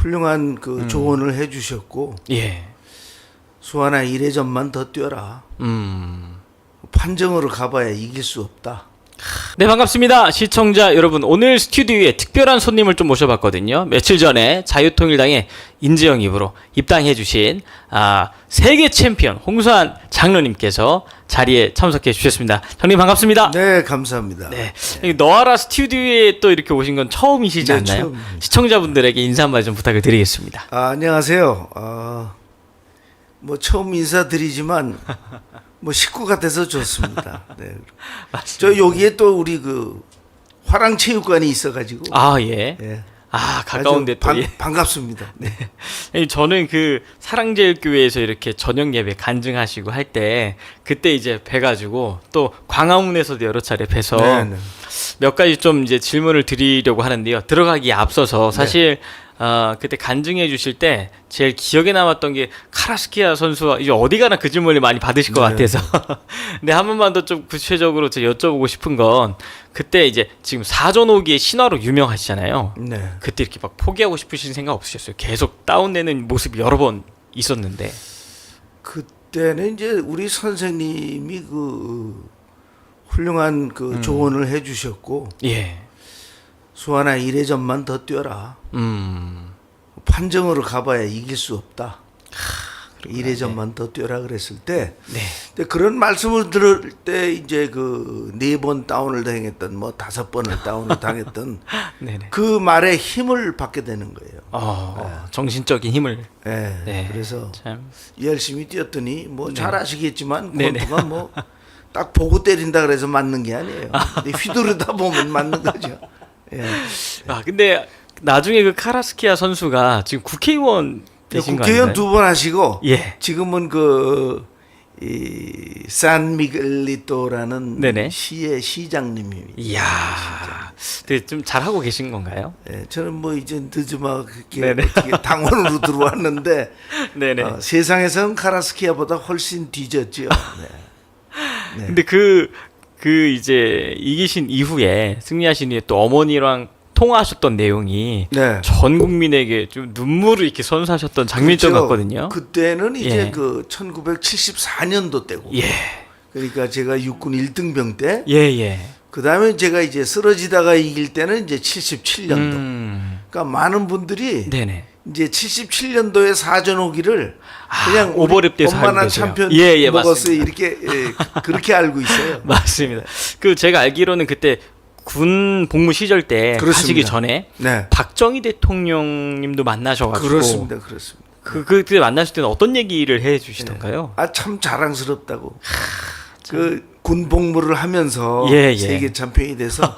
훌륭한 그 조언을 해주셨고, 예. 수아나 1회전만 더 뛰어라. 판정으로 가봐야 이길 수 없다. 네, 반갑습니다. 시청자 여러분, 오늘 스튜디오에 특별한 손님을 좀 모셔봤거든요. 며칠 전에 자유통일당의 인재영 입으로 입당해주신 세계 챔피언 홍수환 장로님께서 자리에 참석해 주셨습니다. 장로님 반갑습니다. 네, 감사합니다. 네, 너하라 스튜디오에 또 이렇게 오신 건 처음이시지 네, 않나요? 처음입니다. 시청자분들에게 인사 한마디 좀 부탁을 드리겠습니다. 안녕하세요. 뭐 처음 인사드리지만 뭐 식구 같아서 좋습니다. 네. 저 여기에 또 우리 그 화랑체육관이 있어가지고 예. 예. 가까운데 또 반갑습니다. 네. 저는 그 사랑제일교회에서 이렇게 저녁 예배 간증하시고 할 때 그때 이제 뵈가지고 또 광화문에서도 여러 차례 뵈서 네. 몇 가지 좀 이제 질문을 드리려고 하는데요. 들어가기에 앞서서 사실 그때 간증해 주실 때 제일 기억에 남았던 게 카라스키아 선수와 이제 어디 가나 그 질문을 많이 받으실 것 같아서 근데 한 번만 더 좀 구체적으로 제가 여쭤보고 싶은 건 그때 이제 지금 사전오기의 신화로 유명하시잖아요. 네. 그때 이렇게 막 포기하고 싶으신 생각 없으셨어요? 계속 다운되는 모습이 여러 번 있었는데. 그때는 이제 우리 선생님이 그 훌륭한 그 조언을 해주셨고, 예. 수아나 1회전만 더 뛰어라. 판정으로 가봐야 이길 수 없다. 1회전만 더 뛰어라 그랬을 때, 네. 근데 그런 말씀을 들을 때 이제 그 4번 다운을 당했던 뭐 5번을 다운을 당했던 네네. 그 말에 힘을 받게 되는 거예요. 정신적인 힘을. 네. 네. 그래서 참. 열심히 뛰었더니 뭐 잘 아시겠지만 네네. 권투가 뭐 딱 보고 때린다 그래서 맞는 게 아니에요. 근데 휘두르다 보면 맞는 거죠. 예. 근데 나중에 그 카라스키아 선수가 지금 국회의원 되신 거 국회의원 아닌가요? 2번 하시고 예. 지금은 그 산미겔리토라는 네네. 시의 시장님이. 이야. 되게 좀 잘하고 계신 건가요? 예, 저는 뭐 이제 늦지막게 네네. 어떻게 당원으로 들어왔는데 네네. 세상에서는 카라스키아보다 훨씬 뒤졌죠. 네. 네. 근데 그 이제 이기신 이후에 승리하신 이후에 또 어머니랑 통화하셨던 내용이 네. 전 국민에게 좀 눈물을 이렇게 선사하셨던 장면점 그렇죠. 같거든요. 그때는 이제 예. 그 1974년도 때고. 예. 그러니까 제가 육군 1등병 때. 예. 그 다음에 제가 이제 쓰러지다가 이길 때는 이제 77년도. 그러니까 많은 분들이 네네. 이제 77년도에 사전오기를 그냥 오버랩 돼서 엄마나 알고 계세요. 참편 예, 먹었어요. 맞습니다. 이렇게 그렇게 알고 있어요. 맞습니다. 그 제가 알기로는 그때 군 복무 시절 때 그렇습니다. 가시기 전에 네. 박정희 대통령님도 만나셔가지고 그렇습니다. 그때 만나실 때는 어떤 얘기를 해주시던가요? 참 자랑스럽다고. 그 군 복무를 하면서 예. 세계 챔피언이 돼서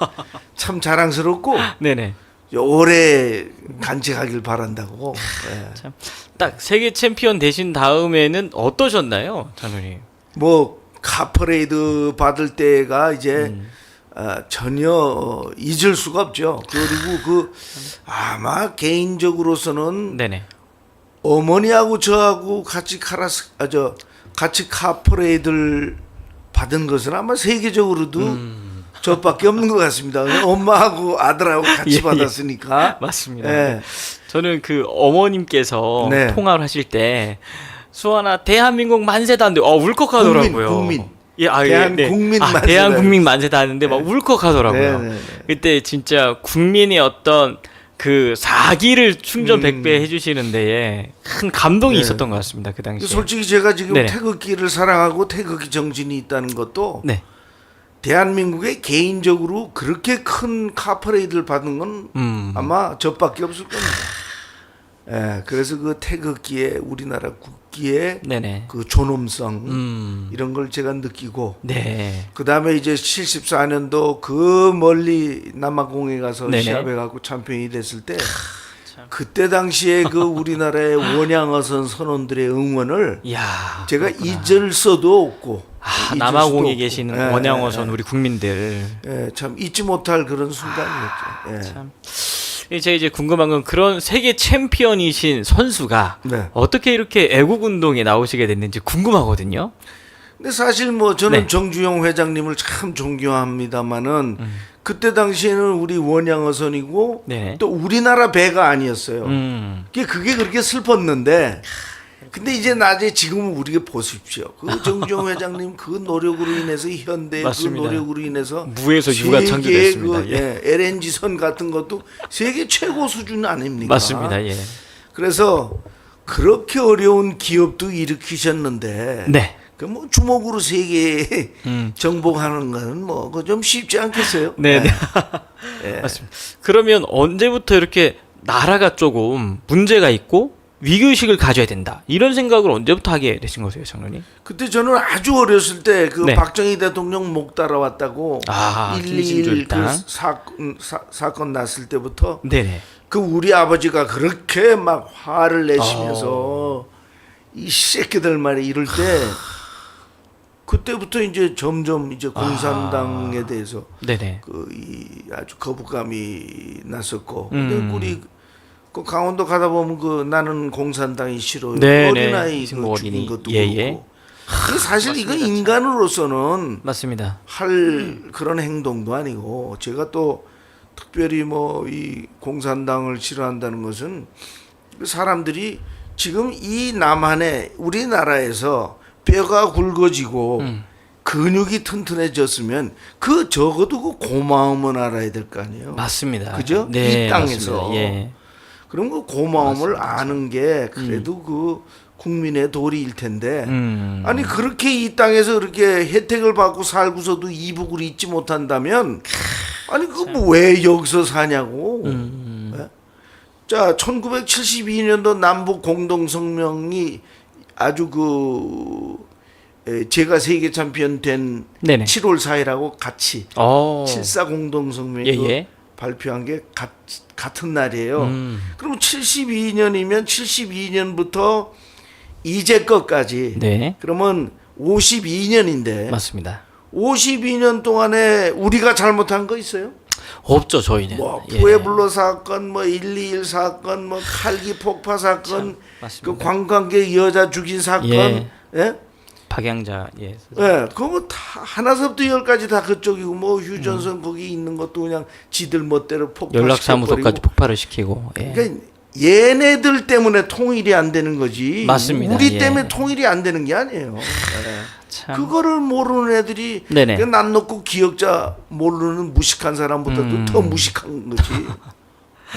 참 자랑스럽고 네네. 오래 간직하길 바란다고. 예. 참, 딱 세계 챔피언 되신 다음에는 어떠셨나요, 장로님? 뭐 카퍼레이드 받을 때가 이제 전혀 잊을 수가 없죠. 그리고 그 아마 개인적으로서는 네네. 어머니하고 저하고 같이 같이 카퍼레이드를 받은 것은 아마 세계적으로도 저밖에 없는 것 같습니다. 엄마하고 아들하고 같이 예. 받았으니까. 맞습니다. 예. 저는 그 어머님께서 네. 통화를 하실 때 수아나 대한민국 만세다 하는데 울컥하더라고요. 국민. 대한국민 만세다. 대한국민 만세다 하는데 막 울컥하더라고요. 네. 그때 진짜 국민의 어떤 그 사기를 충전 100배 해주시는 데에 큰 감동이 네. 있었던 것 같습니다. 그 당시에. 솔직히 제가 지금 네네. 태극기를 사랑하고 태극기 정신이 있다는 것도 네. 대한민국에 개인적으로 그렇게 큰 카퍼레이드를 받은 건 아마 저밖에 없을 겁니다. 예, 그래서 그 태극기의 우리나라 국기의 네네. 그 존엄성 이런 걸 제가 느끼고 네. 그 다음에 이제 74년도 그 멀리 남아공에 가서 네네. 시합해 갖고 챔피언이 됐을 때 그때 당시에 그 우리나라의 원양어선 선원들의 응원을 이야. 제가 잊을 수도 없고 잊을 남아공에 수도 계시는 없고. 원양어선 우리 국민들. 참 잊지 못할 그런 순간이었죠. 예. 참. 제가 이제 궁금한 건 그런 세계 챔피언이신 선수가 네. 어떻게 이렇게 애국 운동에 나오시게 됐는지 궁금하거든요. 근데 사실 뭐 저는 네. 정주영 회장님을 참 존경합니다만은 그때 당시에는 우리 원양어선이고 네. 또 우리나라 배가 아니었어요. 그게 그렇게 슬펐는데 근데 이제 나중에 지금은 우리가 보십시오. 그 정주영 회장님 그 노력으로 인해서 현대 그 맞습니다. 노력으로 인해서 무에서 유가 창조됐습니다. 그 예. LNG 선 같은 것도 세계 최고 수준 아닙니까? 맞습니다. 예. 그래서 그렇게 어려운 기업도 일으키셨는데 네. 그 뭐 주먹으로 세계 정복하는 거는 뭐 좀 쉽지 않겠어요? 네. 네. 예. 맞습니다. 그러면 언제부터 이렇게 나라가 조금 문제가 있고 위기의식을 가져야 된다 이런 생각을 언제부터 하게 되신 거세요, 장로님? 그때 저는 아주 어렸을 때 그 네. 박정희 대통령 목 따라왔다고 아, 1.21 김일중 그 사건 났을 때부터 네네. 그 우리 아버지가 그렇게 막 화를 내시면서 이 새끼들 말이 이럴 때 그때부터 이제 점점 이제 공산당에 대해서 네네. 그 이 아주 거부감이 났었고 근데 우리 그 강원도 가다 보면 그 나는 공산당이 싫어요. 네, 어린아이 네. 그 이승구 죽인 어린이. 것도 예, 그렇고. 예. 근데 사실 이건 인간으로서는 맞습니다. 할 그런 행동도 아니고 제가 또 특별히 뭐 이 공산당을 싫어한다는 것은 사람들이 지금 이 남한에 우리나라에서 뼈가 굵어지고 근육이 튼튼해졌으면 그 적어도 그 고마움은 알아야 될 거 아니에요. 맞습니다. 그죠? 네, 이 땅에서. 맞습니다. 예. 그럼 그 고마움을 맞습니다. 아는 게 그래도 그 국민의 도리일 텐데 음. 아니 그렇게 이 땅에서 그렇게 혜택을 받고 살고서도 이북을 잊지 못한다면 아니 그 뭐 왜 여기서 사냐고. 예? 자 1972년도 남북 공동성명이 아주 제가 세계 챔피언 된 네네. 7월 4일하고 같이 어. 7.4 공동성명이 예, 예. 발표한 게 같은 날이에요. 그럼 72년이면 72년부터 이제껏까지 네. 그러면 52년인데 맞습니다. 52년 동안에 우리가 잘못한 거 있어요? 없죠, 저희는. 뭐 예. 푸에블로 사건, 뭐 121 사건, 뭐 칼기 폭파 사건, 맞습니다. 그 관광객 여자 죽인 사건, 예. 예? 박양자 예. 예, 그거 뭐 다 하나서부터 열까지 다 그쪽이고 뭐 휴전선 거기 있는 것도 그냥 지들 멋대로 폭파 연락사무소까지 폭발을 시키고. 예. 그러니까 얘네들 때문에 통일이 안 되는 거지. 맞습니다. 우리 예. 때문에 통일이 안 되는 게 아니에요. 예. 참. 그거를 모르는 애들이 네네. 그냥 난 놓고 기억자 모르는 무식한 사람보다도 더 무식한 거지.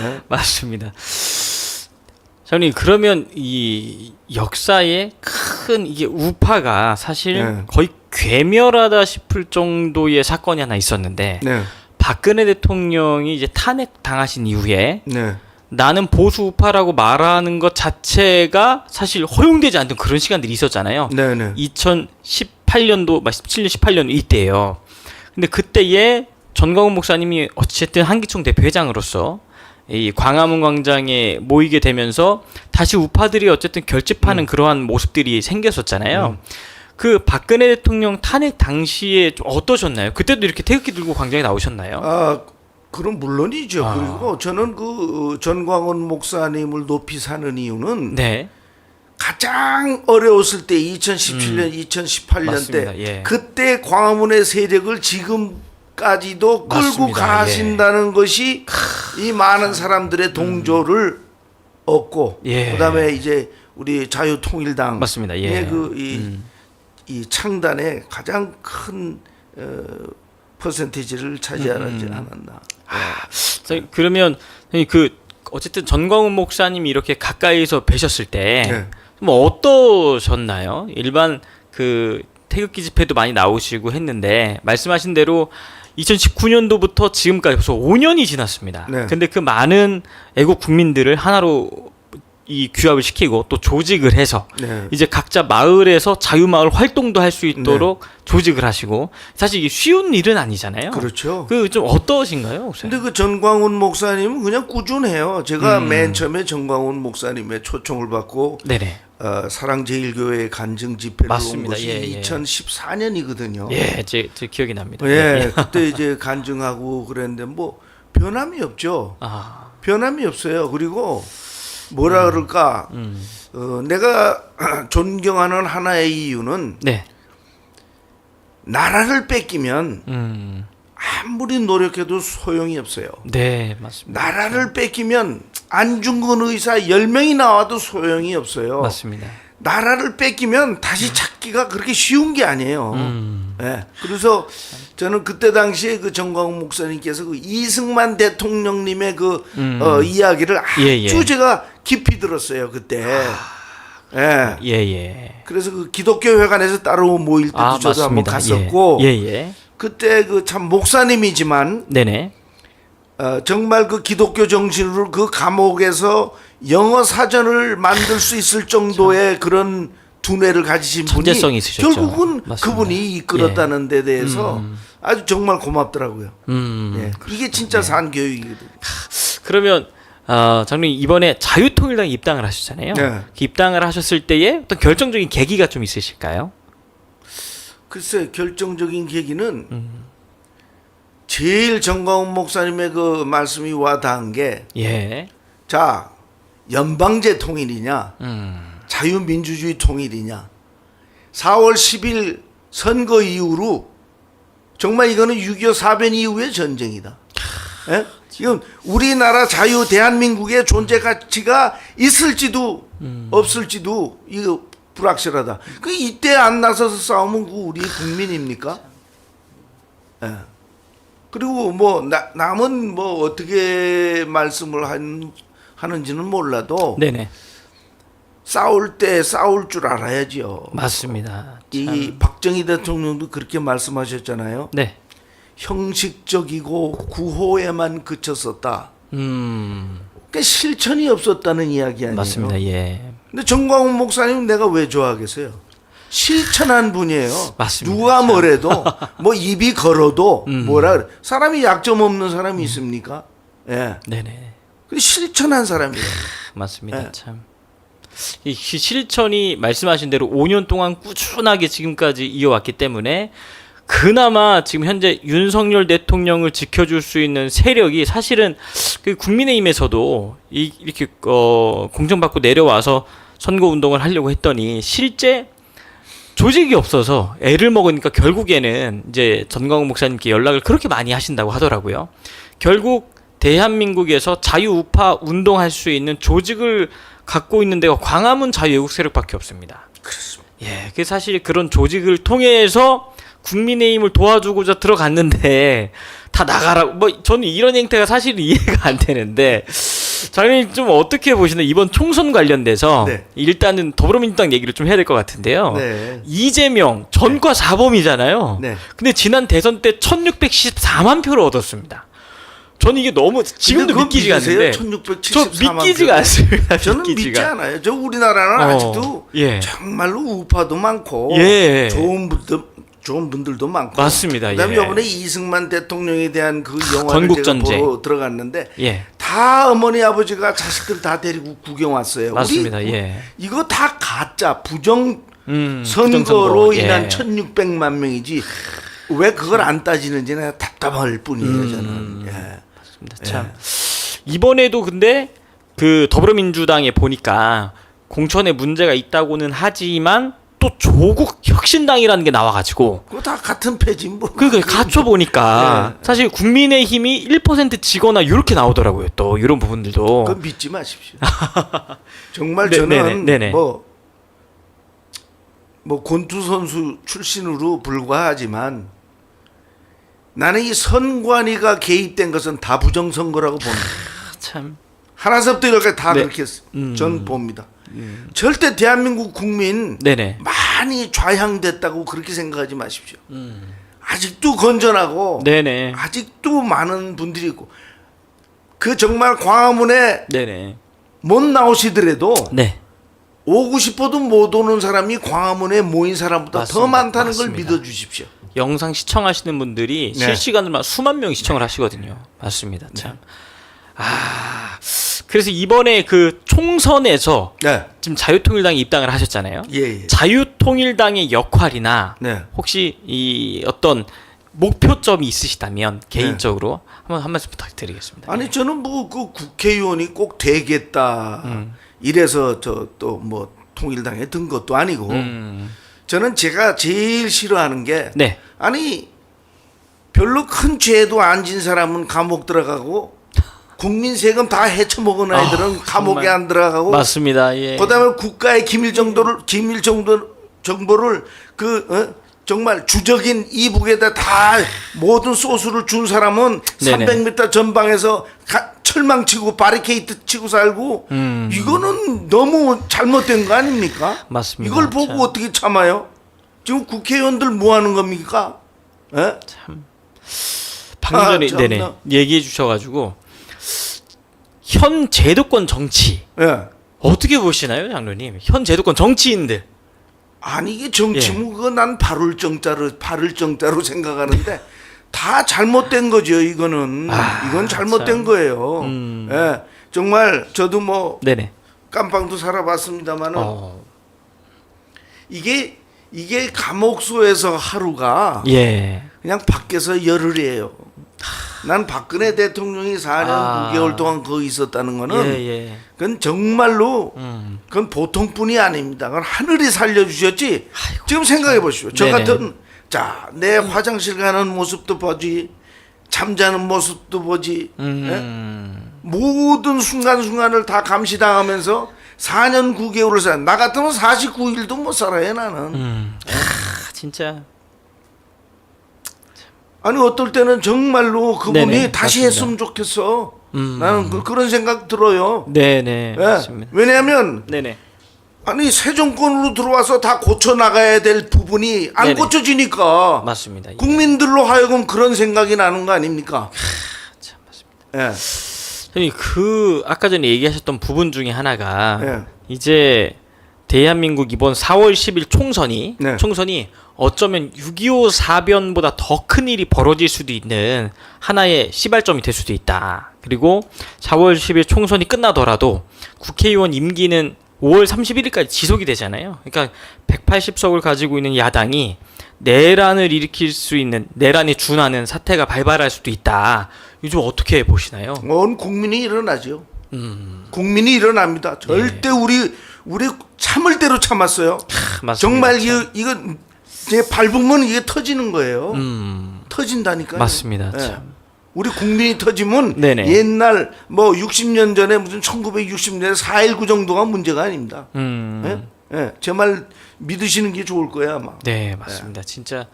예? 맞습니다. 장님 그러면 이 역사에 큰 이게 우파가 사실 네. 거의 괴멸하다 싶을 정도의 사건이 하나 있었는데 네, 박근혜 대통령이 이제 탄핵 당하신 이후에 네, 나는 보수 우파라고 말하는 것 자체가 사실 허용되지 않던 그런 시간들이 있었잖아요. 네, 네. 2018년도, 17년, 18년 이때예요. 근데 그때에 전광훈 목사님이 어쨌든 한기총 대표회장으로서 이 광화문 광장에 모이게 되면서 다시 우파들이 어쨌든 결집하는 그러한 모습들이 생겼었잖아요. 그 박근혜 대통령 탄핵 당시에 좀 어떠셨나요? 그때도 이렇게 태극기 들고 광장에 나오셨나요? 아, 그럼 물론이죠. 아. 그리고 저는 그 전광훈 목사님을 높이 사는 이유는 네. 가장 어려웠을 때 2017년, 2018년 맞습니다. 때 예. 그때 광화문의 세력을 지금까지도 끌고 맞습니다. 가신다는 것이 이 많은 사람들의 동조를 얻고 예. 그다음에 이제 우리 자유통일당 맞습니다. 예. 이 창단에 가장 큰 퍼센티지를 차지하지 않았나. 그러면 그 어쨌든 전광훈 목사님이 이렇게 가까이서 뵈셨을 때 네. 뭐 어떠셨나요? 일반 그 태극기 집회도 많이 나오시고 했는데 말씀하신 대로 2019년도부터 지금까지 벌써 5년이 지났습니다. 네. 근데 그 많은 애국 국민들을 하나로 이 규합을 시키고 또 조직을 해서 네. 이제 각자 마을에서 자유마을 활동도 할 수 있도록 조직을 하시고 사실 이게 쉬운 일은 아니잖아요. 그렇죠. 그 좀 어떠신가요, 목사님? 근데 그 전광훈 목사님은 그냥 꾸준해요. 제가 맨 처음에 전광훈 목사님의 초청을 받고 네네. 사랑제일교회 간증 집회를 맞습니다. 온 것이 예, 예. 2014년이거든요. 예, 제 기억이 납니다. 예, 그때 이제 간증하고 그랬는데 뭐 변함이 없죠. 아, 변함이 없어요. 그리고 뭐라 그럴까? 내가 존경하는 하나의 이유는 네. 나라를 뺏기면 아무리 노력해도 소용이 없어요. 네, 맞습니다. 나라를 뺏기면 안중근 의사 10명이 나와도 소용이 없어요. 맞습니다. 나라를 뺏기면 다시 찾기가 그렇게 쉬운 게 아니에요. 예. 그래서 저는 그때 당시에 그 정광훈 목사님께서 그 이승만 대통령님의 그 이야기를 아주 예, 예. 제가 깊이 들었어요 그때. 예. 예, 예. 그래서 그 기독교 회관에서 따로 모일 때도 저도 한번 맞습니다. 갔었고, 예, 예. 그때 그 참 목사님이지만 네네. 정말 그 기독교 정신으로 그 감옥에서 영어 사전을 만들 수 있을 정도의 그런 두뇌를 가지신 분이 천재성이 있으셨죠. 결국은 맞습니다. 그분이 이끌었다는 데 대해서 아주 정말 고맙더라고요. 예. 이게 진짜 산교육이거든요. 그러면 장로님 이번에 자유통일당에 입당을 하셨잖아요. 네. 그 입당을 하셨을 때에 어떤 결정적인 계기가 좀 있으실까요? 글쎄 결정적인 계기는 제일 정광훈 목사님의 그 말씀이 와닿은 게, 예. 자, 연방제 통일이냐 자유민주주의 통일이냐, 4월 10일 선거 이후로 정말 이거는 6.25 사변 이후의 전쟁이다. 예? 이건 우리나라 자유 대한민국의 존재 가치가 있을지도 없을지도 이거 불확실하다. 그 이때 안 나서서 싸우면 그 우리 국민입니까? 예. 그리고 뭐 남은 뭐 어떻게 말씀을 하는지는 몰라도 네네. 싸울 때 싸울 줄 알아야지요. 맞습니다. 이 박정희 대통령도 그렇게 말씀하셨잖아요. 네. 형식적이고 구호에만 그쳤었다. 그러니까 실천이 없었다는 이야기 아니에요. 맞습니다. 예. 근데 정광훈 목사님 내가 왜 좋아하겠어요? 실천한 분이에요. 맞습니다. 누가 뭐래도 뭐 입이 걸어도 뭐라 그래. 사람이 약점 없는 사람이 있습니까? 예. 네네. 그 실천한 사람이에요. 맞습니다. 네. 참. 이 실천이 말씀하신 대로 5년 동안 꾸준하게 지금까지 이어왔기 때문에 그나마 지금 현재 윤석열 대통령을 지켜줄 수 있는 세력이 사실은 그 국민의힘에서도 이렇게 공천받고 내려와서 선거 운동을 하려고 했더니 실제 조직이 없어서 애를 먹으니까 결국에는 이제 전광훈 목사님께 연락을 그렇게 많이 하신다고 하더라고요. 결국 대한민국에서 자유우파 운동할 수 있는 조직을 갖고 있는 데가 광화문 자유애국 세력밖에 없습니다. 그렇습니다. 예, 그 사실 그런 조직을 통해서 국민의힘을 도와주고자 들어갔는데 다 나가라고. 뭐 저는 이런 행태가 사실 이해가 안 되는데 장관님 좀 어떻게 보시나요? 이번 총선 관련돼서 네. 일단은 더불어민주당 얘기를 좀 해야 될 것 같은데요. 네. 이재명 전과 사범이잖아요. 네. 근데 지난 대선 때 1614만 표를 얻었습니다. 저는 이게 너무 지금도 믿기지가 않는데 1674만 저 믿기지가 않습니다. 저는 믿기지가. 믿지 않아요. 저 우리나라는 아직도 예. 정말로 우파도 많고 예. 좋은 분들도 많고. 맞습니다. 그다음에 예. 이번에 이승만 대통령에 대한 그 영화를 제가 건국전쟁. 보러 들어갔는데 예. 다 어머니 아버지가 자식들 다 데리고 구경 왔어요. 맞습니다. 우리 예. 이거 다 가짜 부정 부정선거. 선거로 인한 예. 1600만 명이지 왜 그걸 안 따지는지 내가 답답할 뿐이에요. 저는. 예. 참 이번에도 근데 그 더불어민주당에 보니까 공천에 문제가 있다고는 하지만 또 조국 혁신당이라는 게 나와가지고 그거 다 같은 패지 뭐. 그러니까 갖춰 보니까 네. 사실 국민의힘이 1% 지거나 이렇게 나오더라고요. 또 이런 부분들도. 그건 믿지 마십시오. 정말 네, 저는 네네. 뭐 권투 선수 출신으로 불과하지만 나는 이 선관위가 개입된 것은 다 부정선거라고 봅니다. 참. 하나서부터 열까지 다 네. 그렇게 전 봅니다. 절대 대한민국 국민 네네. 많이 좌향됐다고 그렇게 생각하지 마십시오. 아직도 건전하고 네네. 아직도 많은 분들이 있고 그 정말 광화문에 네네. 못 나오시더라도 네. 오고 싶어도 못 오는 사람이 광화문에 모인 사람보다 더 맞습니다. 많다는 걸 맞습니다. 믿어주십시오. 영상 시청하시는 분들이 네. 실시간으로 수만 명이 시청을 하시거든요. 맞습니다. 참. 그래서 이번에 그 총선에서 네, 지금 자유통일당에 입당을 하셨잖아요. 예. 자유통일당의 역할이나 네. 혹시 이 어떤 목표점이 있으시다면 개인적으로 한 말씀 부탁드리겠습니다. 아니 저는 뭐 그 국회의원이 꼭 되겠다 이래서 저 또 뭐 통일당에 든 것도 아니고 저는 제가 제일 싫어하는 게 네. 아니 별로 큰 죄도 안 진 사람은 감옥 들어가고 국민 세금 다 헤쳐먹은 아이들은 감옥에 안 들어가고 맞습니다. 예. 그다음에 국가의 기밀 정보를 정말 주적인 이북에다 다 모든 소스를 준 사람은 네네. 300m 전방에서 철망 치고 바리케이트 치고 살고 이거는 너무 잘못된 거 아닙니까? 맞습니다. 이걸 보고 참. 어떻게 참아요? 지금 국회의원들 뭐 하는 겁니까? 예? 방금 전에 참나. 네네 얘기해 주셔가지고 현 제도권 정치 예. 어떻게 보시나요, 장로님? 현 제도권 정치인들. 아니 이게 정치면 예. 그거 난 바를 정자로 생각하는데 다 잘못된 거죠. 이거는 이건 잘못된 참. 거예요. 예, 정말 저도 뭐 네네. 깜빵도 살아봤습니다만은 이게 감옥소에서 하루가 예. 그냥 밖에서 열흘이에요. 난 박근혜 대통령이 4년 9개월 동안 거기 있었다는 거는 예. 그건 정말로 그건 보통뿐이 아닙니다. 그건 하늘이 살려주셨지. 지금 생각해 보시오. 저 네네. 같은 내 화장실 가는 모습도 보지, 잠자는 모습도 보지, 예? 모든 순간순간을 다 감시당하면서 4년 9개월을 살. 나 같으면 49일도 못 살아요 나는. 진짜. 아니 어떨 때는 정말로 그분이 네네, 다시 맞습니다. 했으면 좋겠어. 나는 그런 생각 들어요. 네네. 예. 맞습니다. 왜냐하면 네네. 아니 새 정권으로 들어와서 다 고쳐 나가야 될 부분이 안 네네. 고쳐지니까 맞습니다. 예. 국민들로 하여금 그런 생각이 나는 거 아닙니까? 참 맞습니다. 예. 선생님 그 아까 전에 얘기하셨던 부분 중에 하나가 예. 이제 대한민국 이번 4월 10일 총선이 어쩌면 6.25 사변보다 더 큰 일이 벌어질 수도 있는 하나의 시발점이 될 수도 있다. 그리고 4월 10일 총선이 끝나더라도 국회의원 임기는 5월 31일까지 지속이 되잖아요. 그러니까 180석을 가지고 있는 야당이 내란을 일으킬 수 있는 내란에 준하는 사태가 발발할 수도 있다. 요즘 어떻게 보시나요? 온 국민이 일어나죠. 국민이 일어납니다. 절대 우리 참을 대로 참았어요. 맞습니다. 정말 이거 이제 밟으면 이게 터지는 거예요. 터진다니까요. 맞습니다. 예. 참. 우리 국민이 터지면 네네. 옛날 뭐 60년 전에 무슨 1960년에 4.19 정도가 문제가 아닙니다. 예? 예. 제 말 믿으시는 게 좋을 거예요 아마. 네, 맞습니다. 진짜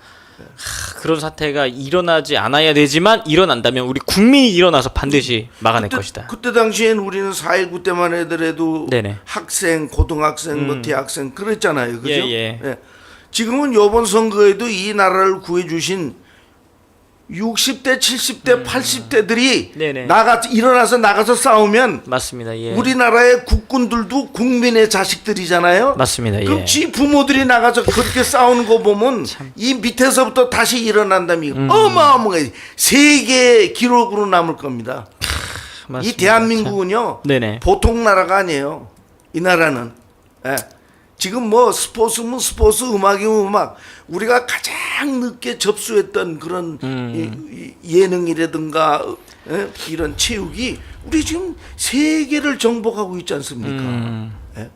그런 사태가 일어나지 않아야 되지만 일어난다면 우리 국민이 일어나서 반드시 막아낼 것이다. 그때 당시엔 우리는 4.19 때만 하더라도 네네. 학생, 고등학생, 뭐 대학생 그랬잖아요. 그죠? 예. 지금은 이번 선거에도 이 나라를 구해주신 60대, 70대, 80대들이 네네. 일어나서 나가서 싸우면 맞습니다. 예. 우리나라의 국군들도 국민의 자식들이잖아요. 맞습니다. 그럼 예. 지 부모들이 나가서 그렇게 싸우는 거 보면 이 밑에서부터 다시 일어난다면 어마어마하게 세계 기록으로 남을 겁니다. 맞습니다. 이 대한민국은요 네네. 보통 나라가 아니에요. 이 나라는 예. 지금 뭐 스포츠면 스포츠, 음악이면 음악, 우리가 가장 늦게 접수했던 그런 예능이라든가 이런 체육이 우리 지금 세계를 정복하고 있지 않습니까? 예?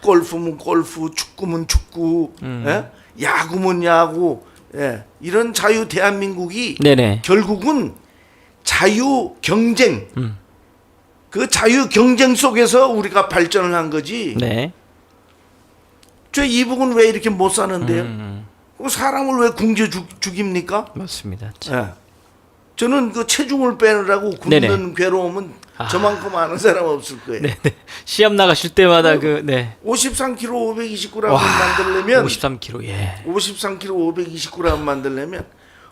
골프면 골프, 축구면 축구, 예? 야구면 야구, 예? 이런 자유 대한민국이 네네. 결국은 자유 경쟁, 그 자유 경쟁 속에서 우리가 발전을 한 거지. 네. 저 이북은 왜 이렇게 못 사는데요? 그 사람을 왜 궁제 죽입니까? 맞습니다. 예. 저는 그 체중을 빼느라고 굶는 네네. 괴로움은 저만큼 아는 사람 없을 거예요. 네. 시합 나가실 때마다 53kg 529g 만들려면 53kg. 예. 53kg 529g 만들려면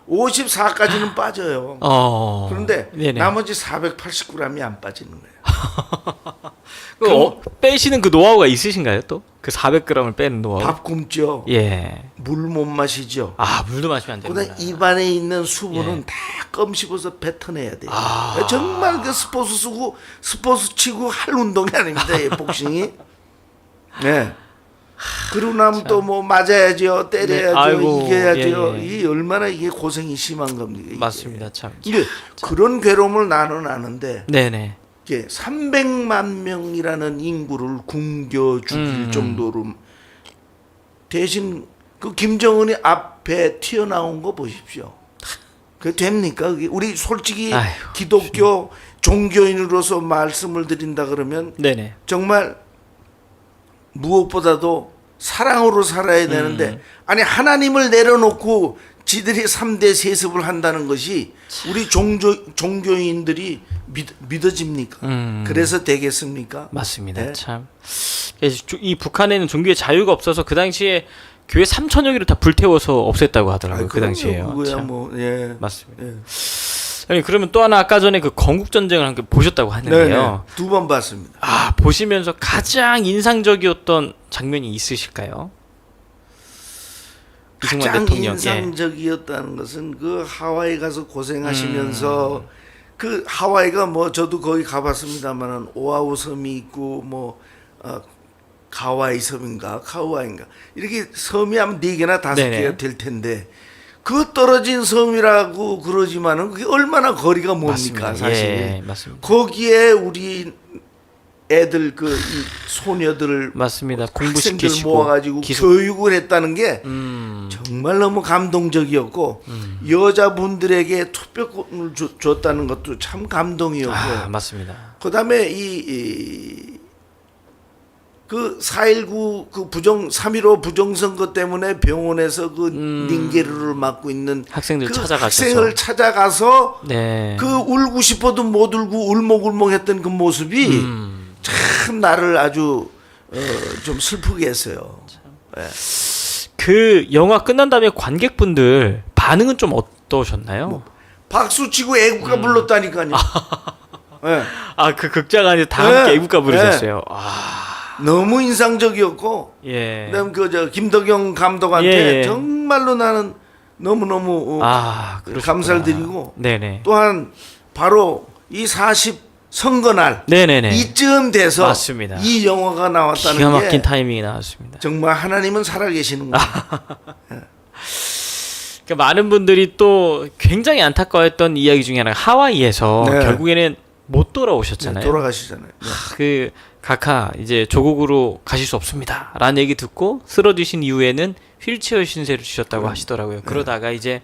54까지는 빠져요. 그런데 네네. 나머지 480g이 안 빠지는 거예요. 빼시는 그 노하우가 있으신가요, 또? 그 400g을 빼는 노하우. 밥 굶죠. 예. 물 못 마시죠. 물도 마시면 안 그다음 됩니다. 입안에 있는 수분은 예. 다 껌 씹어서 뱉어내야 돼요. 정말 그 스포츠 치고 할 운동이 아닙니다. 이 복싱이. 네. 그러고 나면 또 뭐 맞아야죠, 때려야죠, 네. 아이고, 이겨야죠. 예. 이 얼마나 이게 고생이 심한 겁니까? 이게. 맞습니다, 참. 근데 그런 괴로움을 나는 아는데 네네. 이게 300만 명이라는 인구를 굶겨 죽일 정도로 대신 그 김정은이 앞에 튀어나온 거 보십시오. 그 됩니까? 그게 우리 솔직히 아이고, 기독교 종교인으로서 말씀을 드린다 그러면 네네. 정말 무엇보다도 사랑으로 살아야 되는데 아니 하나님을 내려놓고 지들이 3대 세습을 한다는 것이 우리 종교인들이 믿어집니까? 그래서 되겠습니까? 맞습니다. 네. 참. 이 북한에는 종교의 자유가 없어서 그 당시에 교회 3천여 개를 다 불태워서 없앴다고 하더라고요. 그 당시에요. 그거야 참. 뭐 예. 맞습니다. 예. 아니 그러면 또 하나 아까 전에 그 건국 전쟁을 함께 보셨다고 하는데요. 2번 봤습니다. 아 보시면서 가장 인상적이었던 장면이 있으실까요? 이승만 가장 대통령. 인상적이었다는 것은 그 하와이 가서 고생하시면서 그 하와이가 뭐 저도 거기 가봤습니다만은 오아후 섬이 있고 뭐 가와이 섬인가 카우아인가 이렇게 섬이 아마 4개나 5개가 될 텐데 그 떨어진 섬이라고 그러지만은 그게 얼마나 거리가 뭡니까? 맞습니다. 사실 예, 맞습니다. 거기에 우리 애들 그 이 소녀들을 맞습니다. 학생들 공부시키시고 모아가지고 교육을 했다는 게 정말 너무 감동적이었고 여자분들에게 투표권을 줬다는 것도 참 감동이었고 아 맞습니다. 그다음에 그 4.19 그 3.15 부정선거 때문에 병원에서 그 닝게르를 맡고 있는 학생들 그 찾아가셔서. 학생을 찾아가서 네. 그 울고 싶어도 못 울고 울먹울먹했던 그 모습이 참 나를 아주 좀 슬프게 했어요. 그 영화 끝난 다음에 관객분들 반응은 좀 어떠셨나요? 박수 치고 애국가 불렀다니까요. 예. 아 그 극장 안에 다 네. 함께 애국가 부르셨어요. 너무 인상적이었고 예. 그다음 저 김덕영 감독한테 예. 정말로 나는 너무너무 그러셨구나. 감사를 드리고 네네. 또한 바로 이 40 선거날 네네네. 이쯤 돼서 맞습니다. 이 영화가 나왔다는 기가 막힌 게 타이밍이 나왔습니다. 정말 하나님은 살아계시는구나. 그러니까 많은 분들이 또 굉장히 안타까워했던 이야기 중에 하나가 하와이에서 네. 결국에는 못 돌아오셨잖아요. 돌아가시잖아요. 네. 그 각하 이제 조국으로 가실 수 없습니다. 라는 얘기 듣고 쓰러지신 이후에는 휠체어 신세를 주셨다고 하시더라고요. 그러다가 이제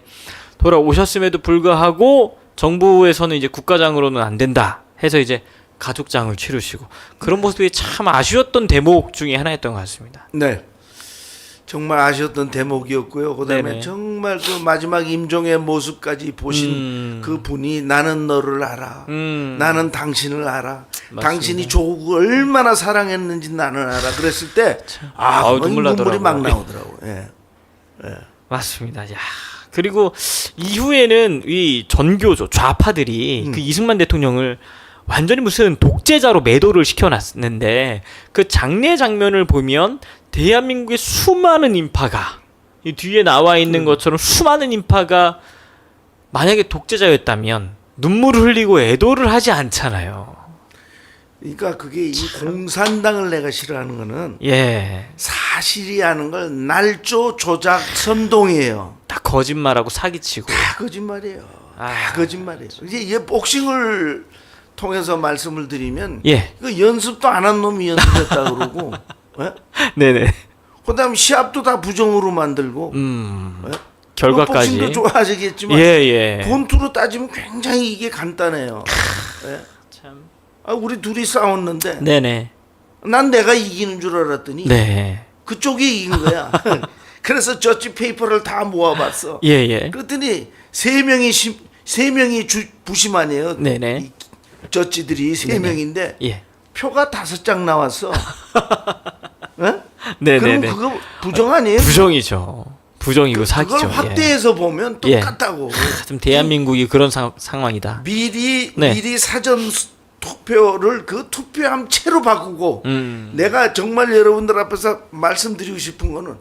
돌아오셨음에도 불구하고 정부에서는 이제 국가장으로는 안 된다 해서 이제 가족장을 치르시고 그런 모습이 참 아쉬웠던 대목 중에 하나였던 것 같습니다. 네. 정말 아쉬웠던 대목이었고요. 그다음에 네네. 정말 그 마지막 임종의 모습까지 보신 그 분이 나는 너를 알아. 나는 당신을 알아. 맞습니다. 당신이 조국을 얼마나 사랑했는지 나는 알아. 그랬을 때 아우, 눈물 눈물이 막 나더라고요. 나오더라고요. 예. 맞습니다. 야. 그리고 이후에는 이 전교조 좌파들이 그 이승만 대통령을 완전히 무슨 독재자로 매도를 시켜놨는데 그 장례 장면을 보면 대한민국의 수많은 인파가 이 뒤에 나와 있는 것처럼 수많은 인파가 만약에 독재자였다면 눈물을 흘리고 애도를 하지 않잖아요. 그러니까 그게 이 공산당을 내가 싫어하는 거는 예. 사실이 하는 걸 날조 조작 선동이에요. 다 거짓말하고 사기치고. 다 거짓말이에요. 아, 다 거짓말이에요. 이제 이 복싱을 통해서 말씀을 드리면 예. 그 연습도 안 한 놈이 연습했다 그러고 예? 네네. 그다음 시합도 다 부정으로 만들고 예? 결과까지. 뭐 복싱도 좋아하시겠지만 예. 본투로 따지면 굉장히 이게 간단해요. 예? 참. 우리 둘이 싸웠는데 네네. 난 내가 이기는 줄 알았더니 네. 그쪽이 이긴 거야. 그래서 저지 페이퍼를 다 모아봤어. 예. 그랬더니 세 명이 부심하네요. 네네. 이 저지들이 세 명인데 예. 표가 5장 나왔어. 예? 네네네. 그럼 그거 부정 아니에요? 부정이죠. 부정이고 사기죠. 그걸 확대해서 보면 예. 똑같다고. 좀 대한민국이 그런 상황이다. 미리 네. 사전 투표를 그 투표함 채로 바꾸고 내가 정말 여러분들 앞에서 말씀드리고 싶은 거는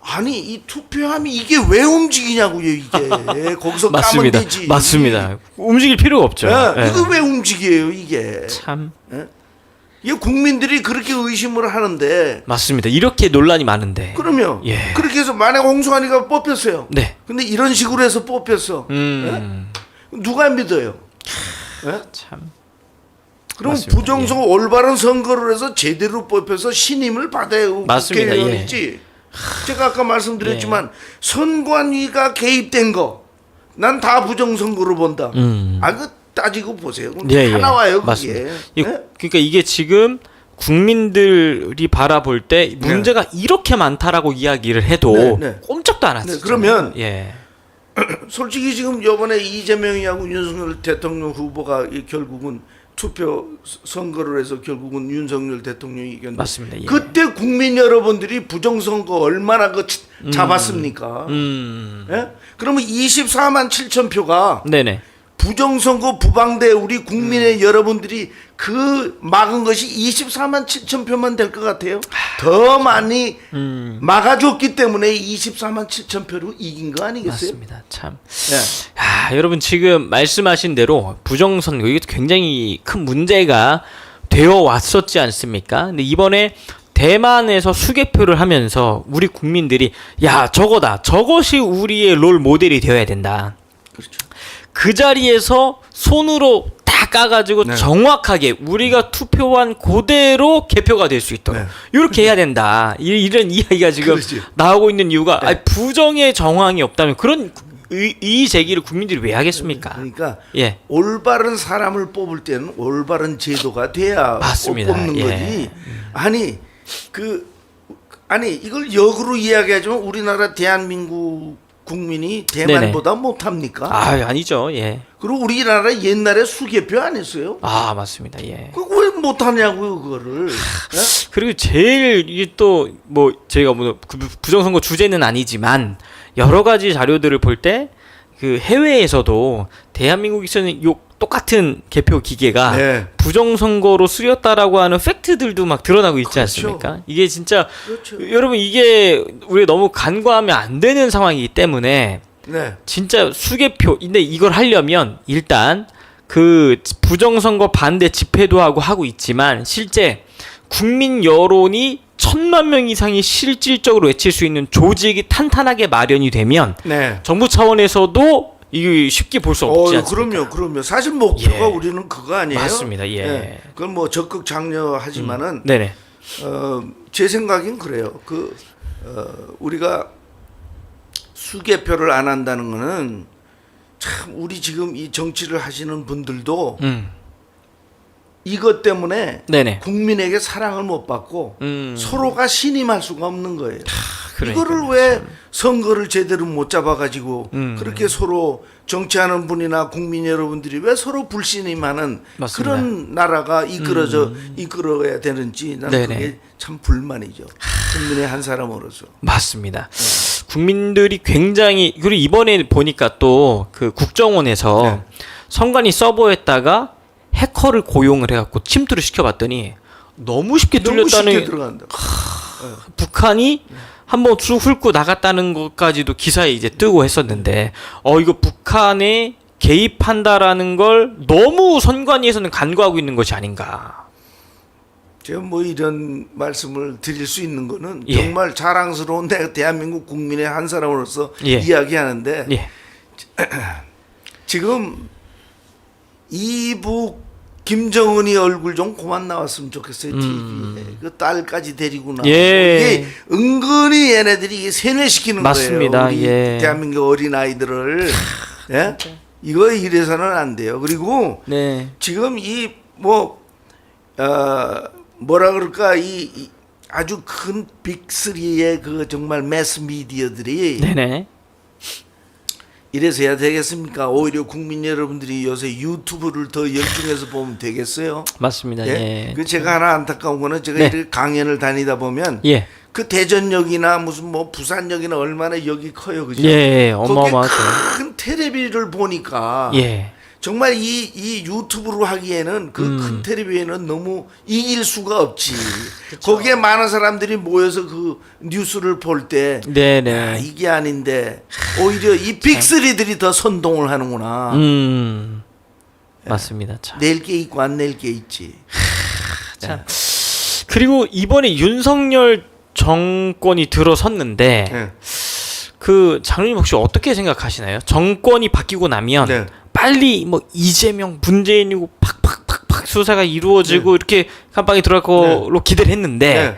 아니 이 투표함이 이게 왜 움직이냐고요 이게 거기서 까면 되지. 맞습니다. 움직일 필요가 없죠. 예, 예. 이거 왜 움직여요 이게. 참 이게 국민들이 그렇게 의심을 하는데 맞습니다. 이렇게 논란이 많은데. 그러면 예. 그렇게 해서 만약 홍수환이가 뽑혔어요. 네. 근데 이런 식으로 해서 뽑혔어. 누가 믿어요? 예? 참. 그럼 맞습니다. 부정선거 올바른 선거를 해서 제대로 뽑혀서 신임을 받아요. 맞습니다. 국회의원이지. 제가 아까 말씀드렸지만 선관위가 개입된 거 난 다 부정선거로 본다. 그 따지고 보세요. 예, 다 예. 나와요, 그게. 맞습니다. 예? 그러니까 이게 지금 국민들이 바라볼 때 문제가 이렇게 많다라고 이야기를 해도 네, 네. 꼼짝도 안 하죠. 그러면 예. 솔직히 지금 이번에 이재명이하고 윤석열 대통령 후보가 결국은 투표 선거를 해서 결국은 윤석열 대통령이 이겼는데 맞습니다. 예. 그때 국민 여러분들이 부정선거 얼마나 잡았습니까? 예? 그러면 24만 7천 표가 네네. 부정선거 부방대 우리 국민의 여러분들이 그 막은 것이 24만 7천 표만 될 것 같아요. 더 많이 막아줬기 때문에 24만 7천 표로 이긴 거 아니겠어요? 맞습니다. 참. 예. 야, 여러분 지금 말씀하신 대로 부정선거 이게 굉장히 큰 문제가 되어 왔었지 않습니까? 근데 이번에 대만에서 수개표를 하면서 우리 국민들이 야 저거다 저것이 우리의 롤 모델이 되어야 된다. 그렇죠. 그 자리에서 손으로 다 까가지고 네. 정확하게 우리가 투표한 그대로 개표가 될 수 있도록 네. 이렇게 해야 된다. 이런 이야기가 지금 그렇지. 나오고 있는 이유가 네. 아니, 부정의 정황이 없다면 그런 이의 제기를 국민들이 왜 하겠습니까? 그러니까 예. 올바른 사람을 뽑을 때는 올바른 제도가 돼야 맞습니다. 뽑는 예. 거지. 아니 이걸 역으로 이야기하지만 우리나라 대한민국 국민이 대만보다 못합니까? 아니죠. 예. 그리고 우리나라 옛날에 수개표 안 했어요? 아, 맞습니다. 예. 그거 왜 못하냐고요, 그거를. 예? 그리고 제일 이게 또 뭐 저희가 뭐 부정선거 주제는 아니지만 여러 가지 자료들을 볼 때 그 해외에서도 대한민국에서는 요 똑같은 개표 기계가 네. 부정선거로 쓰였다라고 하는 팩트들도 막 드러나고 있지 그렇죠. 않습니까? 이게 진짜 그렇죠. 여러분 이게 우리 너무 간과하면 안 되는 상황이기 때문에 네. 진짜 수개표인데 이걸 하려면 일단 그 부정선거 반대 집회도 하고 있지만 실제 국민 여론이 1,000만 명 이상이 실질적으로 외칠 수 있는 조직이 탄탄하게 마련이 되면 네. 정부 차원에서도 이게 쉽게 볼 수 없지 않습니까? 그럼요. 사실 목표가 예. 우리는 그거 아니에요? 맞습니다. 예. 그건 뭐 적극 장려하지만은 네네. 제 생각엔 그래요. 우리가 수개표를 안 한다는 거는 참 우리 지금 이 정치를 하시는 분들도 이것 때문에 네네. 국민에게 사랑을 못 받고 서로가 신임할 수가 없는 거예요. 그러니까요. 이거를 왜 선거를 제대로 못 잡아가지고 그렇게 서로 정치하는 분이나 국민 여러분들이 왜 서로 불신임하는 맞습니다. 그런 나라가 이끌어야 되는지 나는 네네. 그게 참 불만이죠. 국민의 한 사람으로서. 맞습니다. 국민들이 굉장히 그리고 이번에 보니까 또 그 국정원에서 네. 선관위 서버에다가 해커를 고용을 해갖고 침투를 시켜봤더니 너무 쉽게 너무 뚫렸다는 쉽게 들어간다. 북한이 한번 쭉 훑고 나갔다는 것까지도 기사에 이제 뜨고 했었는데 이거 북한에 개입한다라는 걸 너무 선관위에서는 간과하고 있는 것이 아닌가. 제가 뭐 이런 말씀을 드릴 수 있는 거는 예. 정말 자랑스러운 내가 대한민국 국민의 한 사람으로서 예. 이야기하는데 예. 지금 이북 김정은이 얼굴 좀 그만 나왔으면 좋겠어요. TV에 그 딸까지 데리고 나오고 예. 이게 은근히 얘네들이 세뇌시키는 맞습니다. 거예요. 우리 예. 대한민국 어린 아이들을 예? 이거 이래서는 안 돼요. 그리고 네. 지금 이 뭐라 그럴까 이 아주 큰 빅3의 그 정말 매스 미디어들이 네네. 이래서 해야 되겠습니까? 오히려 국민 여러분들이 요새 유튜브를 더 열중해서 보면 되겠어요? 맞습니다. 예. 그 제가 하나 안타까운 거는 제가 네. 이렇게 강연을 다니다 보면 예. 그 대전역이나 무슨 뭐 부산역이나 얼마나 역이 커요, 그죠? 예. 거기에 어마어마하죠. 큰 텔레비를 보니까 예. 정말 이 유튜브로 하기에는 그 큰 텔레비에는 너무 이길 수가 없지. 거기에 많은 사람들이 모여서 그 뉴스를 볼 때 네네. 이게 아닌데 오히려 이 빅3들이 더 선동을 하는구나. 맞습니다. 참. 낼 게 있고 안 낼 게 있지. 참. 그리고 이번에 윤석열 정권이 들어섰는데 네. 그 장로님 혹시 어떻게 생각하시나요? 정권이 바뀌고 나면 네. 빨리 뭐 이재명, 문재인이고 팍팍팍팍 수사가 이루어지고 이렇게 깜빵이 들어갈 걸로 기대를 했는데 네.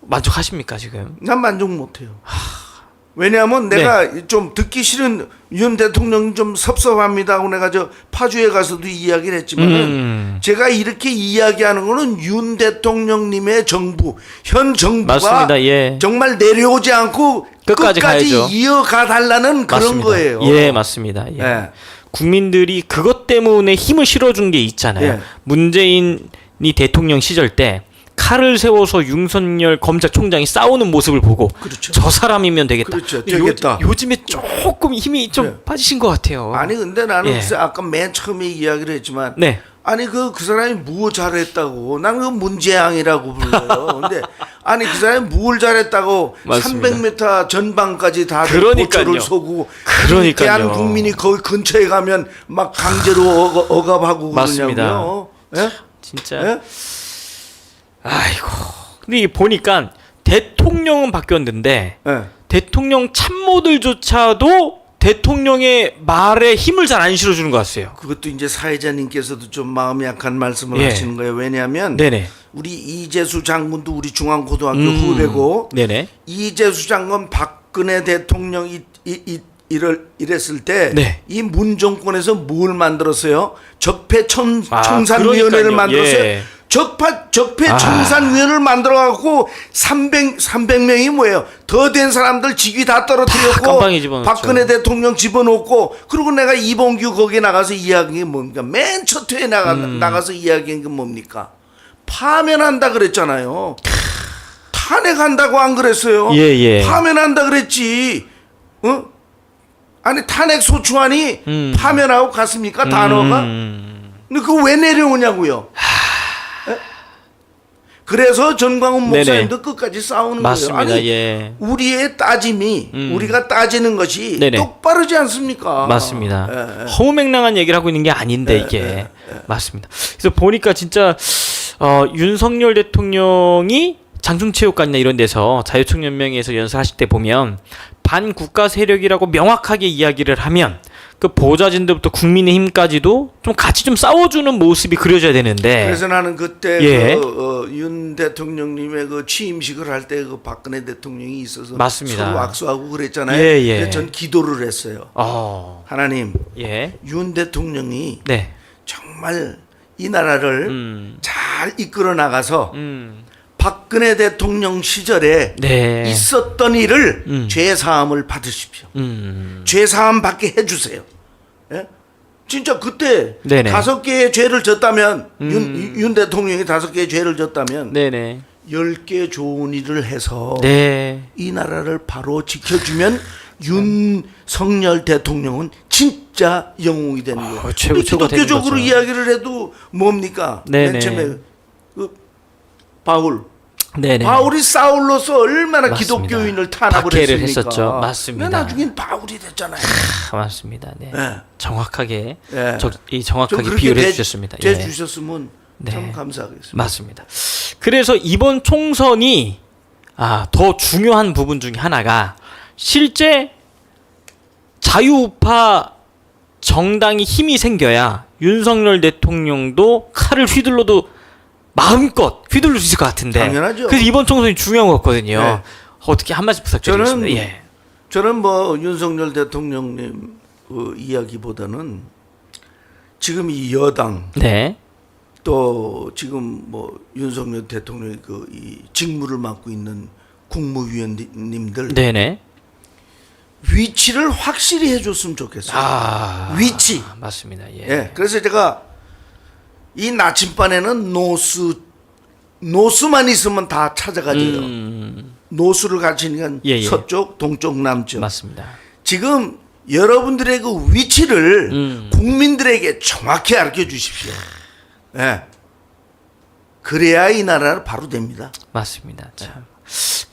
만족하십니까 지금? 난 만족 못해요. 왜냐하면 내가 좀 듣기 싫은 윤 대통령 좀 섭섭합니다 하고 내가 저 파주에 가서도 이야기를 했지만 제가 이렇게 이야기하는 거는 윤 대통령님의 정부, 현 정부가 맞습니다. 예. 정말 내려오지 않고 끝까지 가야죠. 이어가 달라는 그런 맞습니다. 거예요. 예, 맞습니다. 예. 예. 국민들이 그것 때문에 힘을 실어준 게 있잖아요. 예. 문재인이 대통령 시절 때 칼을 세워서 윤석열 검찰총장이 싸우는 모습을 보고 그렇죠. 저 사람이면 되겠다. 그렇죠. 근데 되겠다. 요즘에 조금 힘이 좀 네. 빠지신 것 같아요. 아니 근데 나는 예. 글쎄 아까 맨 처음에 이야기를 했지만 네. 아니 그 사람이 뭐 잘했다고 나는 그 문재양이라고 불러요. 근데 아니 그 사람이 뭘 잘했다고 맞습니다. 300m 전방까지 다 그러니까요. 보초를 쏘고 그러니까요. 대한 국민이 거기 근처에 가면 막 강제로 억압하고 맞습니다. 그러냐고요. 예? 진짜. 예? 아이고. 근데 이게 보니까 대통령은 바뀌었는데 예. 대통령 참모들조차도 대통령의 말에 힘을 잘 안 실어주는 것 같아요. 그것도 이제 사회자님께서도 좀 마음이 약한 말씀을 예. 하시는 거예요. 왜냐하면 네네. 우리 이재수 장군도 우리 중앙고등학교 후배고 네네. 이재수 장군 박근혜 대통령이 이랬을 때 이 네. 문정권에서 뭘 만들었어요? 적폐 아, 청산위원회를 그러니까요. 만들었어요. 예. 적폐 청산위원회를 만들어 갖고 300명이 뭐예요? 더 된 사람들 직위 다 떨어뜨렸고 깜빵에 집어넣었죠. 박근혜 대통령 집어넣고 그리고 내가 이봉규 거기에 나가서 이야기한 게 뭡니까? 맨 첫 회에 나가서 이야기한 게 뭡니까? 파면한다 그랬잖아요. 탄핵한다고 안 그랬어요? 예, 예. 파면한다 그랬지. 어? 아니 탄핵 소추안이 파면하고 갔습니까? 단어가? 근데 그거 왜 내려오냐고요? 예? 그래서 전광훈 목사님도 끝까지 싸우는 맞습니다. 거예요. 아니 예. 우리의 따짐이 우리가 따지는 것이 네네. 똑바르지 않습니까? 맞습니다. 예. 허무맹랑한 얘기를 하고 있는 게 아닌데 이게 맞습니다. 그래서 보니까 진짜 윤석열 대통령이 장충체육관이나 이런 데서 자유총연맹에서 연설하실 때 보면 반국가 세력이라고 명확하게 이야기를 하면 그 보좌진들부터 국민의힘까지도 좀 같이 좀 싸워주는 모습이 그려져야 되는데. 그래서 나는 그때 예. 윤 대통령님의 그 취임식을 할 때 그 박근혜 대통령이 있어서 맞습니다. 서로 악수하고 그랬잖아요. 예, 예. 그래서 전 기도를 했어요. 하나님, 예. 윤 대통령이 네. 정말 이 나라를 잘 이끌어 나가서 박근혜 대통령 시절에 네. 있었던 일을 죄 사함을 받으십시오. 죄 사함 받게 해주세요. 예? 진짜 그때 네네. 5개의 죄를 졌다면 윤 대통령이 5개의 죄를 졌다면 네네. 10개 좋은 일을 해서 네. 이 나라를 바로 지켜주면 윤석열 대통령은 진짜 영웅이 되는 거예요. 최고가 되는 기독교적으로 거죠. 이야기를 해도 뭡니까? 네네. 맨 처음에 바울. 네네. 바울이 사울로서 얼마나 맞습니다. 기독교인을 탄압을 박해를 했습니까? 했었죠. 맞습니다. 나중엔 바울이 됐잖아요. 맞습니다. 네. 예. 정확하게 예. 이 좀 정확하게 그렇게 비유를 해주셨습니다. 제 예. 주셨으면 네. 참 감사하겠습니다. 맞습니다. 그래서 이번 총선이 더 중요한 부분 중에 하나가 실제 자유우파 정당이 힘이 생겨야 윤석열 대통령도 칼을 휘둘러도 마음껏 휘둘릴 수 있을 것 같은데. 당연하죠. 그래서 이번 총선이 중요한 것 같거든요. 네. 어떻게 한 말씀 부탁드리겠습니다. 저는 예. 저는 뭐 윤석열 대통령님 이야기보다는 지금 이 여당 네. 또 지금 뭐 윤석열 대통령의 이 직무를 맡고 있는 국무위원님들 네네. 위치를 확실히 해줬으면 좋겠어요. 위치. 맞습니다. 예. 예. 그래서 제가 이 나침반에는 노수만 있으면 다 찾아가져요. 노수를 가지니까 예, 예. 서쪽, 동쪽, 남쪽. 맞습니다. 지금 여러분들의 그 위치를 국민들에게 정확히 알려 주십시오. 예. 그래야 이 나라는 바로 됩니다. 맞습니다. 참.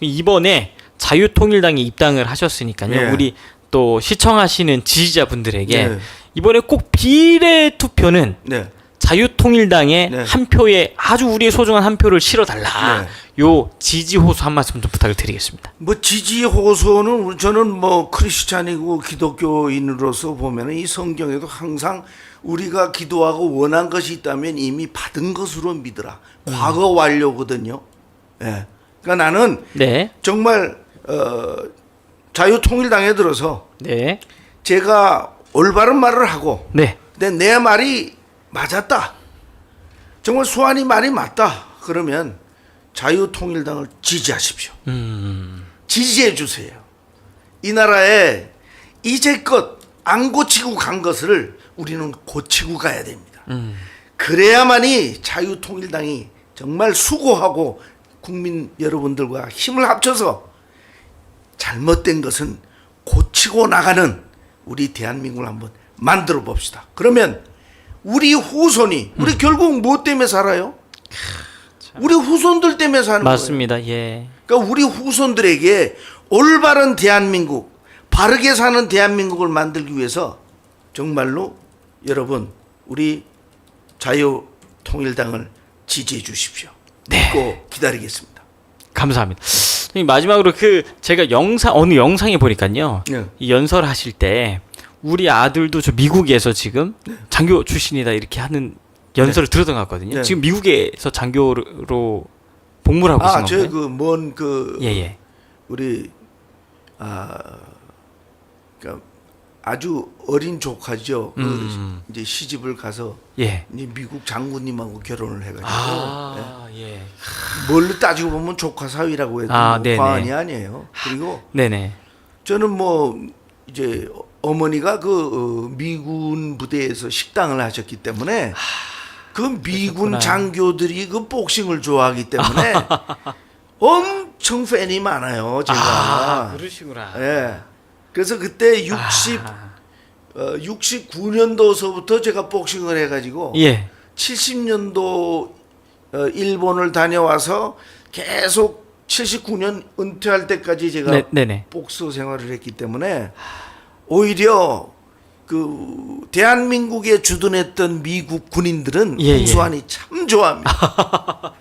이번에 자유통일당에 입당을 하셨으니까요. 예. 우리 또 시청하시는 지지자분들에게 네. 이번에 꼭 비례 투표는 네. 자유통일당에 네. 한 표에 아주 우리의 소중한 한 표를 실어달라. 네. 요 지지 호소 한 말씀 좀 부탁을 드리겠습니다. 뭐 지지 호소는 저는 뭐 크리스찬이고 기독교인으로서 보면은 이 성경에도 항상 우리가 기도하고 원한 것이 있다면 이미 받은 것으로 믿으라. 과거 완료거든요. 예. 그러니까 나는 네. 정말 자유통일당에 들어서 네. 제가 올바른 말을 하고 네. 근데 내 말이 맞았다. 정말 수환이 말이 맞다. 그러면 자유통일당을 지지하십시오. 지지해 주세요. 이 나라에 이제껏 안 고치고 간 것을 우리는 고치고 가야 됩니다. 그래야만이 자유통일당이 정말 수고하고 국민 여러분들과 힘을 합쳐서 잘못된 것은 고치고 나가는 우리 대한민국을 한번 만들어 봅시다. 그러면 우리 후손이 우리 결국 뭐 때문에 살아요? 우리 후손들 때문에 사는 거예요. 맞습니다. 예. 그러니까 우리 후손들에게 올바른 대한민국, 바르게 사는 대한민국을 만들기 위해서 정말로 여러분 우리 자유통일당을 지지해 주십시오. 믿고 기다리겠습니다. 감사합니다. 선생님, 마지막으로 제가 어느 영상에 보니까요. 네. 이 연설하실 때 우리 아들도 저 미국에서 지금 장교 출신이다 이렇게 하는 연설을 들었던 것 같거든요. 네. 지금 미국에서 장교로 복무를 하고 계신 건가요? 저먼 예. 우리 그러니까 아주 어린 조카죠. 이제 시집을 가서 예. 이제 미국 장군님하고 결혼을 해가지고 예. 뭘로 따지고 보면 조카 사위라고 해도 네네. 과언이 아니에요. 그리고 네네. 저는 뭐 이제 어머니가 미군 부대에서 식당을 하셨기 때문에 그 미군 그러셨구나. 장교들이 그 복싱을 좋아하기 때문에 엄청 팬이 많아요. 제가. 그러시구나. 예. 그래서 그때 69년도서부터 제가 복싱을 해가지고 예. 70년도 일본을 다녀와서 계속 79년 은퇴할 때까지 제가 네네. 복서 생활을 했기 때문에 오히려 그 대한민국에 주둔했던 미국 군인들은 예. 홍수환이 참 좋아합니다.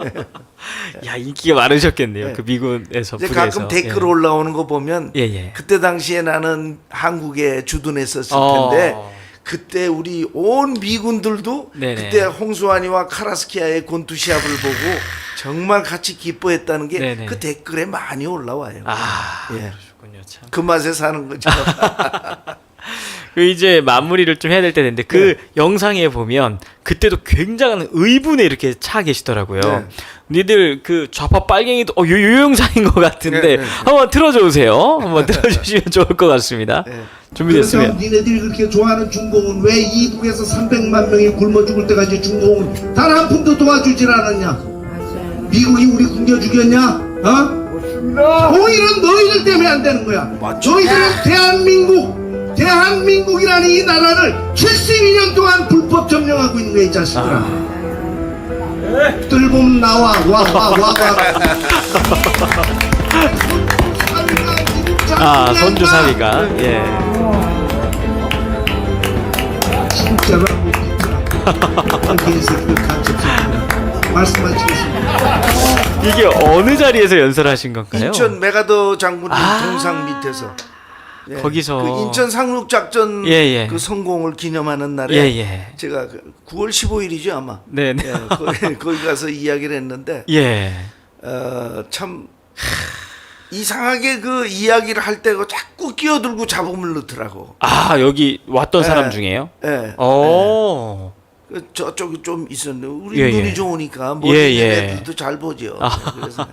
야, 인기가 많으셨겠네요. 예. 그 미군에서 이제 부대에서. 가끔 댓글 올라오는 거 보면 예. 그때 당시에 나는 한국에 주둔했었을 어. 텐데 그때 우리 온 미군들도 네네. 그때 홍수환이와 카라스키아의 권투 시합을 보고 정말 같이 기뻐했다는 게 네네. 그 댓글에 많이 올라와요. 예. 그러시군요. 참. 그 맛에 사는 거죠. 이제 마무리를 좀 해야 될 때 됐는데 그 영상에 보면 그때도 굉장한 의분에 이렇게 차 계시더라고요. 네. 니들 그 좌파 빨갱이도 요 영상인 것 같은데 네, 네, 네. 한번 틀어주세요. 한번 틀어주시면 좋을 것 같습니다. 네. 준비됐으면. 그래서 니네들이 그렇게 좋아하는 중공은 왜 이북에서 300만 명이 굶어 죽을 때까지 중공은 단 한 푼도 도와주질 않았냐? 미국이 우리 굶겨 죽였냐? 오히려 너희들 때문에 안 되는 거야. 맞죠. 너희들은 대한민국이라는 이 나라를 72년 동안 불법 점령하고 있는 거야, 이 자식들아. 뜰보면 나와. 손주 사위가 예. 진짜로 개새끼들 간첩새끼들 말씀 마치겠습니다. 이게 어느 자리에서 연설하신 건가요? 인천 메가더 장군님 동상 밑에서 예. 거기서. 그 인천 상륙 작전 예. 그 성공을 기념하는 날에 예. 제가 9월 15일이죠 아마. 네네. 예, 거기 가서 이야기를 했는데 예. 참 이상하게 그 이야기를 할 때 자꾸 끼어들고 잡음을 넣더라고. 여기 왔던 사람 예. 중에요? 예. 오. 그 저쪽이 좀 있었는데 우리 예, 눈이 예. 좋으니까 머리 예, 있는 예. 애들도 잘 보죠. 그래서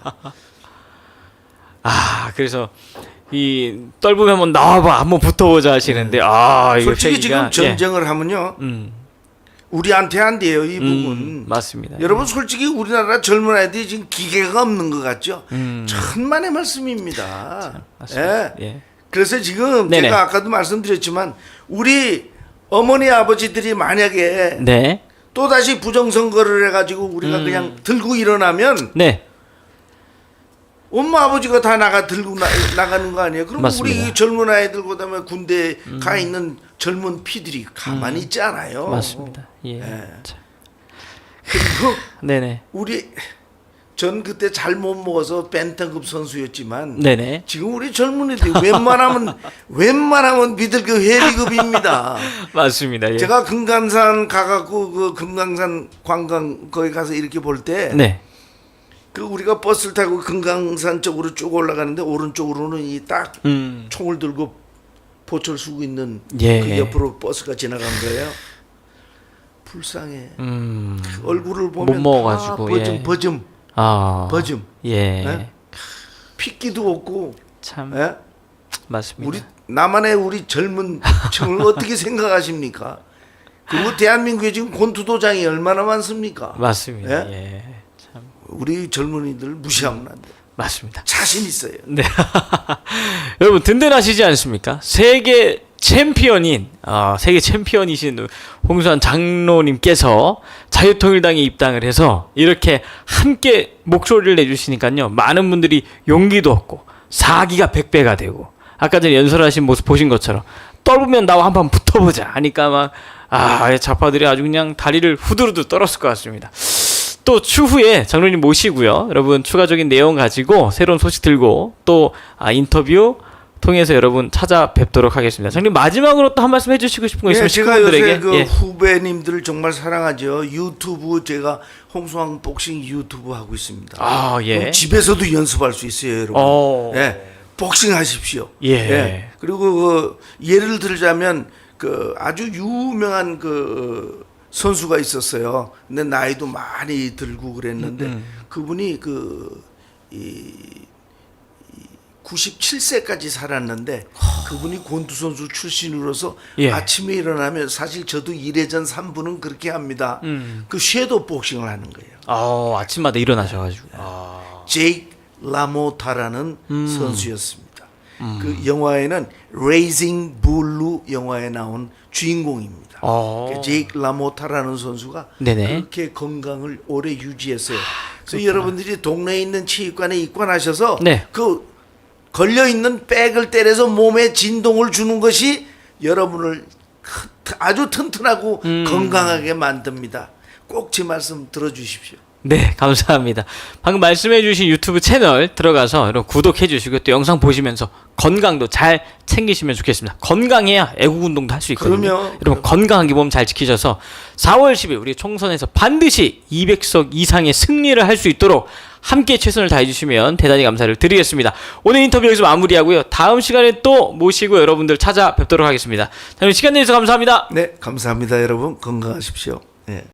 그래서 이 떨보면 한번 나와봐 한번 붙어보자 하시는데 이거 솔직히 세기가, 지금 전쟁을 하면요 우리한테 안 돼요 이 부분. 맞습니다. 여러분 솔직히 우리나라 젊은 아이들이 지금 기계가 없는 것 같죠. 천만의 말씀입니다. 맞습니다. 예. 예. 그래서 지금 네네. 제가 아까도 말씀드렸지만 우리 어머니 아버지들이 만약에 네. 또 다시 부정선거를 해가지고 우리가 그냥 들고 일어나면 네. 엄마 아버지가 다 들고 나가는 거 아니에요? 그럼 맞습니다. 우리 젊은 아이들 그다음에 군대에 가 있는 젊은 피들이 가만히 있지 않아요. 맞습니다. 예. 자, 그리고 네네. 전 그때 잘 못 먹어서 벤턴급 선수였지만 네네. 지금 우리 젊은이들이 웬만하면 미들 그 회리급입니다. 맞습니다. 예. 제가 금강산 가갖고 그 금강산 관광 거기 가서 이렇게 볼 때 네. 그 우리가 버스를 타고 금강산 쪽으로 쭉 올라가는데 오른쪽으로는 이 딱 총을 들고 보철 쏘고 있는 예. 그 옆으로 버스가 지나간 거예요. 불쌍해. 그 얼굴을 보면 못 먹어가지고, 다 버즘, 아, 버즘. 예. 예? 핏기도 없고. 참 예? 맞습니다. 우리 나만의 우리 젊은 층을 어떻게 생각하십니까? 그리고 대한민국에 지금 곤투도장이 얼마나 많습니까? 맞습니다. 예? 예. 참 우리 젊은이들 무시하면 안 돼. 맞습니다. 자신 있어요. 네. 여러분 든든하시지 않습니까? 세계 챔피언인 세계 챔피언이신 홍수환 장로님께서 자유통일당에 입당을 해서 이렇게 함께 목소리를 내주시니까요, 많은 분들이 용기도 얻고 사기가 100배가 되고, 아까 전에 연설하신 모습 보신 것처럼 떨으면 나와 한번 붙어보자 하니까 막 좌파들이 아주 그냥 다리를 후두루두 떨었을 것 같습니다. 또 추후에 장로님 모시고요, 여러분 추가적인 내용 가지고 새로운 소식 들고 또 인터뷰 통해서 여러분 찾아뵙도록 하겠습니다. 장로님 마지막으로 또 한 말씀 해주시고 싶은 거 있으면 제가 요새 식구분들에게. 그 후배님들을 정말 사랑하죠. 유튜브 제가 홍수왕 복싱 유튜브 하고 있습니다. 예. 그럼 집에서도 연습할 수 있어요, 여러분. 예, 복싱 하십시오. 예. 그리고 그 예를 들자면 그 아주 유명한 그 선수가 있었어요. 근데 나이도 많이 들고 그랬는데 그분이 이 97세까지 살았는데 그분이 권투 선수 출신으로서 예. 아침에 일어나면, 사실 저도 1회전 3분은 그렇게 합니다. 그 섀도우 복싱을 하는 거예요. 아침마다 일어나셔가지고. 제이크 라모타라는 선수였습니다. 그 영화에는 레이징 블루 영화에 나온 주인공입니다. 그 제이크 라모타라는 선수가 네네. 그렇게 건강을 오래 유지했어요. 그래서 여러분들이 동네에 있는 치과관에 입관하셔서 네. 그 걸려 있는 백을 때려서 몸에 진동을 주는 것이 여러분을 아주 튼튼하고 건강하게 만듭니다. 꼭 제 말씀 들어주십시오. 네, 감사합니다. 방금 말씀해주신 유튜브 채널 들어가서 여러분 구독해주시고 또 영상 보시면서 건강도 잘 챙기시면 좋겠습니다. 건강해야 애국 운동도 할 수 있거든요. 그럼요. 여러분 건강하게 몸 잘 지키셔서 4월 10일 우리 총선에서 반드시 200석 이상의 승리를 할 수 있도록 함께 최선을 다해주시면 대단히 감사를 드리겠습니다. 오늘 인터뷰 여기서 마무리하고요. 다음 시간에 또 모시고 여러분들 찾아뵙도록 하겠습니다. 시간 내주셔서 감사합니다. 네, 감사합니다, 여러분. 건강하십시오. 네.